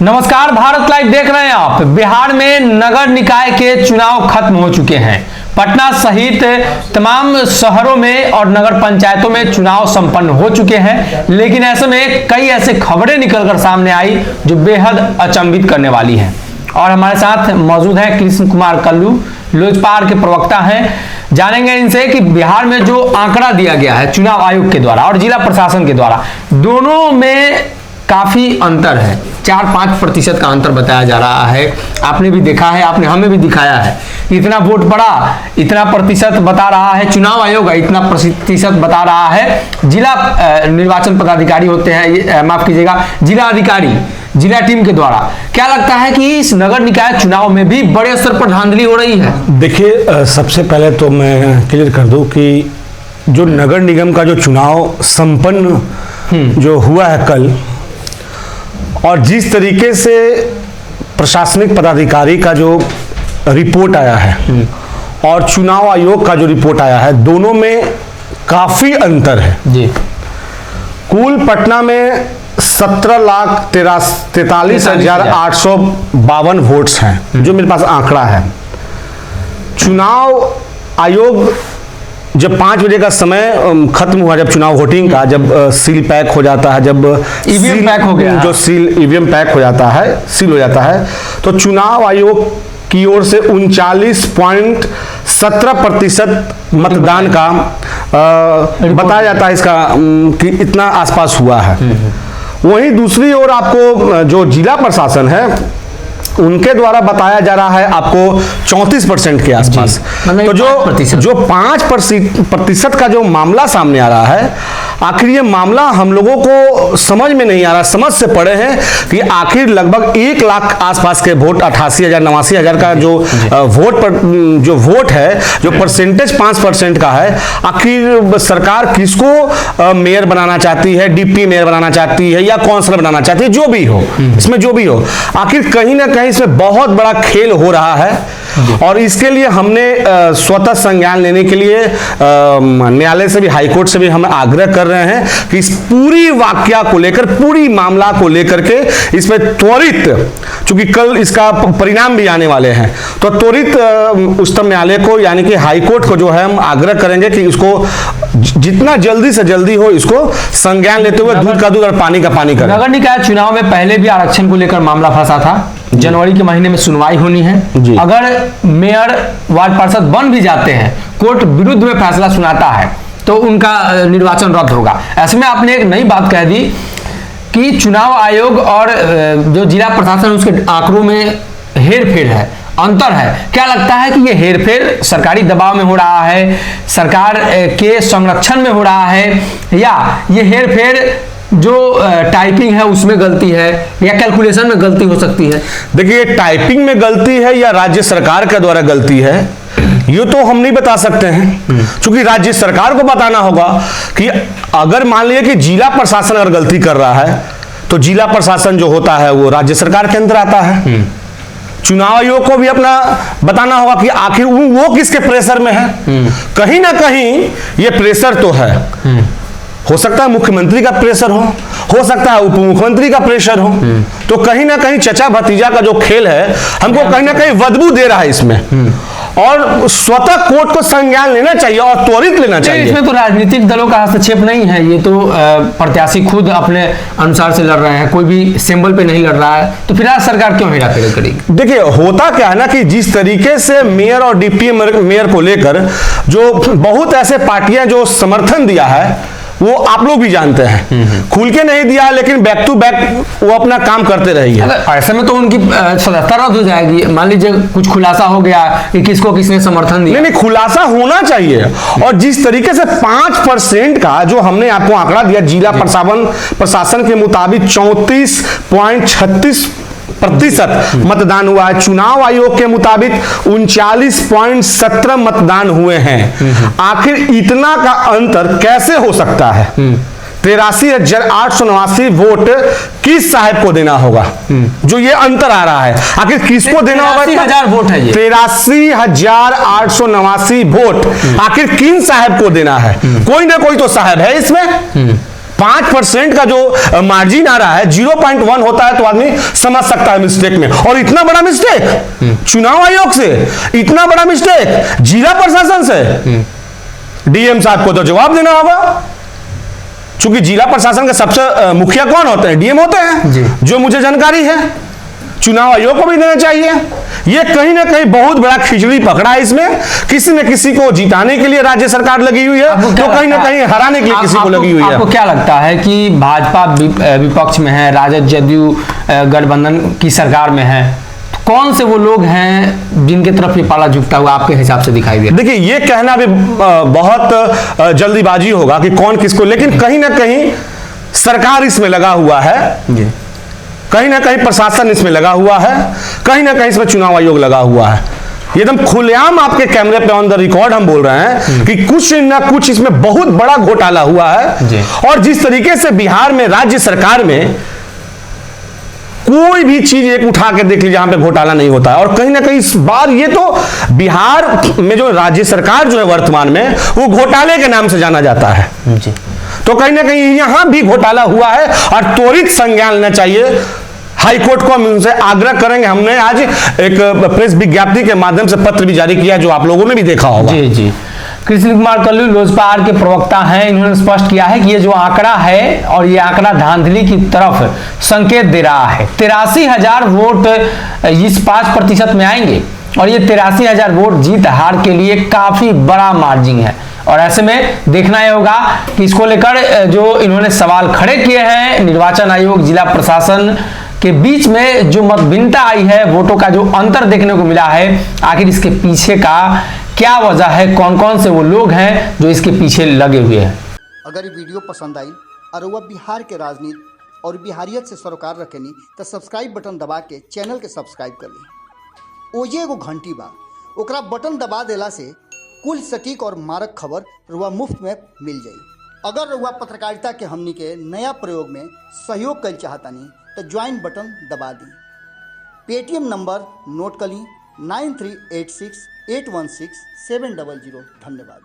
नमस्कार, भारत लाइव देख रहे हैं आप। बिहार में नगर निकाय के चुनाव खत्म हो चुके हैं। पटना सहित तमाम शहरों में और नगर पंचायतों में चुनाव संपन्न हो चुके हैं, लेकिन ऐसे में कई ऐसे खबरें निकलकर सामने आई जो बेहद अचंभित करने वाली हैं। और हमारे साथ मौजूद हैं कृष्ण कुमार कल्लू, लोजपा के प्रवक्ता हैं। जानेंगे इनसे कि बिहार में जो आंकड़ा दिया गया है चुनाव आयोग के द्वारा और जिला प्रशासन के द्वारा, दोनों में काफी अंतर है। 4-5% का अंतर बताया जा रहा है। आपने भी देखा है, आपने हमें भी दिखाया है। इतना वोट पड़ा, इतना प्रतिशत बता रहा है चुनाव आयोग, इतना प्रतिशत बता रहा है जिला निर्वाचन पदाधिकारी होते हैं, माफ कीजिएगा, जिला अधिकारी, जिला टीम के द्वारा। क्या लगता है कि इस नगर निकाय चुनाव में भी बड़े स्तर पर धांधली हो रही है? देखिए, सबसे पहले तो मैं क्लियर कर दूं कि जो नगर निगम का जो चुनाव संपन्न जो हुआ है कल, और जिस तरीके से प्रशासनिक पदाधिकारी का जो रिपोर्ट आया है और चुनाव आयोग का जो रिपोर्ट आया है, दोनों में काफी अंतर है जी। कुल पटना में 17,43,852 वोट्स हैं, जो मेरे पास आंकड़ा है। चुनाव आयोग जब 5 बजे का समय खत्म हुआ, जब चुनाव वोटिंग का, जब सील पैक हो जाता है, जब ईवीएम पैक हो गया, जो सील ईवीएम पैक हो जाता है, सील हो जाता है, तो चुनाव आयोग की ओर से 39.17% मतदान का बताया जाता है इसका कि इतना आसपास हुआ है। वहीं दूसरी ओर आपको जो जिला प्रशासन है उनके द्वारा बताया जा रहा है आपको 34% के आसपास। तो जो 5% का जो मामला सामने आ रहा है, आखिर ये मामला हम लोगों को समझ में नहीं आ रहा, समझ से पड़े हैं कि आखिर लगभग 1 लाख आसपास के वोट, 88,000 89,000 का जो वोट है, जो परसेंटेज 5% का है, आखिर सरकार किसको मेयर बनाना चाहती है, डिप्टी मेयर बनाना चाहती है या काउंसलर बनाना चाहती है, जो भी हो, इसमें जो भी हो, आखिर कहीं ना कहीं इसमें बहुत बड़ा खेल हो रहा है। और इसके लिए हमने स्वतः संज्ञान लेने के लिए न्यायालय से भी, हाईकोर्ट से भी हम आग्रह कर रहे हैं कि इस पूरी वाकया को लेकर, पूरी मामला को लेकर के इसमें त्वरित, चूंकि कल इसका परिणाम भी आने वाले हैं, तो त्वरित उच्चतम न्यायालय को यानी कि हाईकोर्ट को जो है हम आग्रह करेंगे कि इसको जितना जल्दी से जल्दी हो इसको संज्ञान लेते हुए दूध का दूध और पानी का पानी करें। नगर निकाय चुनाव में पहले भी आरक्षण को लेकर मामला फंसा था। जनवरी के महीने में सुनवाई होनी है। अगर मेयर, वार्ड पार्षद बन भी जाते हैं, कोर्ट विरुद्ध में फैसला सुनाता है तो उनका निर्वाचन रद्द होगा। ऐसे में आपने एक नई बात कह दी कि चुनाव आयोग और जो जिला प्रशासन, उसके आंकड़ों में हेरफेर है, अंतर है। क्या लगता है कि ये हेरफेर सरकारी दबाव में हो रहा है, सरकार के संरक्षण में हो रहा है, या ये हेरफेर जो टाइपिंग है उसमें गलती है, या कैलकुलेशन में गलती हो सकती है? देखिए, टाइपिंग में गलती है या राज्य सरकार के द्वारा गलती है, ये तो हम नहीं बता सकते हैं, क्योंकि राज्य सरकार को बताना होगा कि अगर मान लीजिए कि जिला प्रशासन अगर गलती कर रहा है तो जिला प्रशासन जो होता है वो राज्य सरकार के अंदर आता है। चुनाव आयोग को भी अपना बताना होगा कि आखिर वो किसके प्रेशर में है। कहीं ना कहीं ये प्रेशर तो है, हो सकता है मुख्यमंत्री का प्रेशर हो सकता है उप मुख्यमंत्री का प्रेशर हो, तो कहीं ना कहीं चचा भतीजा का जो खेल है हमको कहीं ना कहीं बदबू दे रहा है इसमें, और स्वतः कोर्ट को संज्ञान लेना चाहिए और त्वरित लेना चाहिए। इसमें तो राजनीतिक दलों का हस्तक्षेप नहीं है, ये तो प्रत्याशी खुद अपने अनुसार से लड़ रहे हैं, कोई भी सिंबल पे नहीं लड़ रहा है, तो फिर सरकार क्यों हेराफेरी करेगी? देखिए, होता क्या है ना कि जिस तरीके से मेयर और डिप्टी मेयर को लेकर जो बहुत ऐसे पार्टियां जो समर्थन दिया है, वो आप लोग भी जानते हैं, खुल के नहीं दिया लेकिन बैक टू बैक वो अपना काम करते रही है। ऐसे में तो उनकी सदस्यता रद्द हो जाएगी। मान लीजिए कुछ खुलासा हो गया कि किसको किसने समर्थन दिया। नहीं, खुलासा होना चाहिए। और जिस तरीके से 5% का जो हमने आपको आंकड़ा दिया, जिला प्रशासन के मुताबिक 34.36% मतदान हुआ है। चुनाव आयोग के मुताबिक 39.17 मतदान हुए हैं। आखिर इतना का अंतर कैसे हो सकता है? 83,889 वोट किस साहब को देना होगा? जो ये अंतर आ रहा है, आखिर किसको देना होगा? 83,000 वोट है ये। 83,889 वोट आखिर किन साहब को देना है? कोई ना कोई तो साहब है इसमें। 5% का जो मार्जिन आ रहा है, 0.1 होता है तो आदमी समझ सकता है मिस्टेक में। और इतना बड़ा मिस्टेक चुनाव आयोग से, इतना बड़ा मिस्टेक जिला प्रशासन से, डीएम साहब को तो जवाब देना होगा, क्योंकि जिला प्रशासन के सबसे मुखिया कौन होते हैं? डीएम होते हैं, जो मुझे जानकारी है। चुनाव आयोग को भी देना चाहिए। ये कहीं ना कहीं बहुत बड़ा खिचड़ी पकड़ा है इसमें, किसी न किसी को जिताने के लिए राज्य सरकार लगी हुई है, तो कहीं ना कहीं हराने के लिए किसी को लगी हुई है। आपको क्या लगता है कि भाजपा विपक्ष में है, राजद जदयू गठबंधन की सरकार में है, कौन से वो लोग हैं जिनके तरफ ये पाला झुकता हुआ आपके हिसाब से दिखाई दे? देखिए, ये कहना भी बहुत जल्दीबाजी होगा कि कौन किसको, लेकिन कहीं ना कहीं सरकार इसमें लगा हुआ है, कहीं ना कहीं प्रशासन इसमें लगा हुआ है, कहीं ना कहीं इसमें चुनाव आयोग लगा हुआ है। एकदम खुलेआम आपके कैमरे पे ऑन द रिकॉर्ड हम बोल रहे हैं कि कुछ ना कुछ इसमें बहुत बड़ा घोटाला हुआ है। और जिस तरीके से बिहार में राज्य सरकार में कोई भी चीज एक उठा के देख लीजिए, जहां पे घोटाला नहीं होता है। और कहीं ना कहीं इस बार ये तो बिहार में जो राज्य सरकार जो है वर्तमान में, वो घोटाले के नाम से जाना जाता है जी। तो कहीं ना कहीं यहां भी घोटाला हुआ है और त्वरित संज्ञान लेना चाहिए। हाईकोर्ट को हम उनसे आग्रह करेंगे। हमने आज एक प्रेस विज्ञप्ति के माध्यम से पत्र भी जारी किया, जो आप लोगों ने भी देखा होगा। जी जी। कृष्ण कुमार कल्लू लोजपा आर के प्रवक्ता हैं, इन्होंने स्पष्ट किया है कि ये जो आंकड़ा है और ये आंकड़ा धांधली की तरफ संकेत दे रहा है। 83,000 वोट इस 5% में आएंगे और ये 83,000 वोट जीत हार के लिए काफी बड़ा मार्जिन है। और ऐसे में देखना यह होगा कि इसको लेकर जो इन्होंने सवाल खड़े किए हैं, निर्वाचन आयोग जिला प्रशासन के बीच में जो मतभिन्नता आई है, वोटों का जो अंतर देखने को मिला है, आखिर इसके पीछे का क्या वजह है, कौन कौन से वो लोग हैं जो इसके पीछे लगे हुए हैं। अगर ये वीडियो पसंद आई और वह बिहार के राजनीति और बिहारियत से सरोकार रखेनी तो सब्सक्राइब बटन दबा के चैनल के सब्सक्राइब कर ली। ओजे एगो घंटी बा, ओकरा बटन दबा देला से कुल सटीक और मारक खबर रुआ मुफ्त में मिल जाई। अगर रुआ पत्रकारिता के हमनी के नया प्रयोग में सहयोग कर चाहतानी तो ज्वाइन बटन दबा दी। पेटीएम नंबर नोट कर ली 9386816700। धन्यवाद।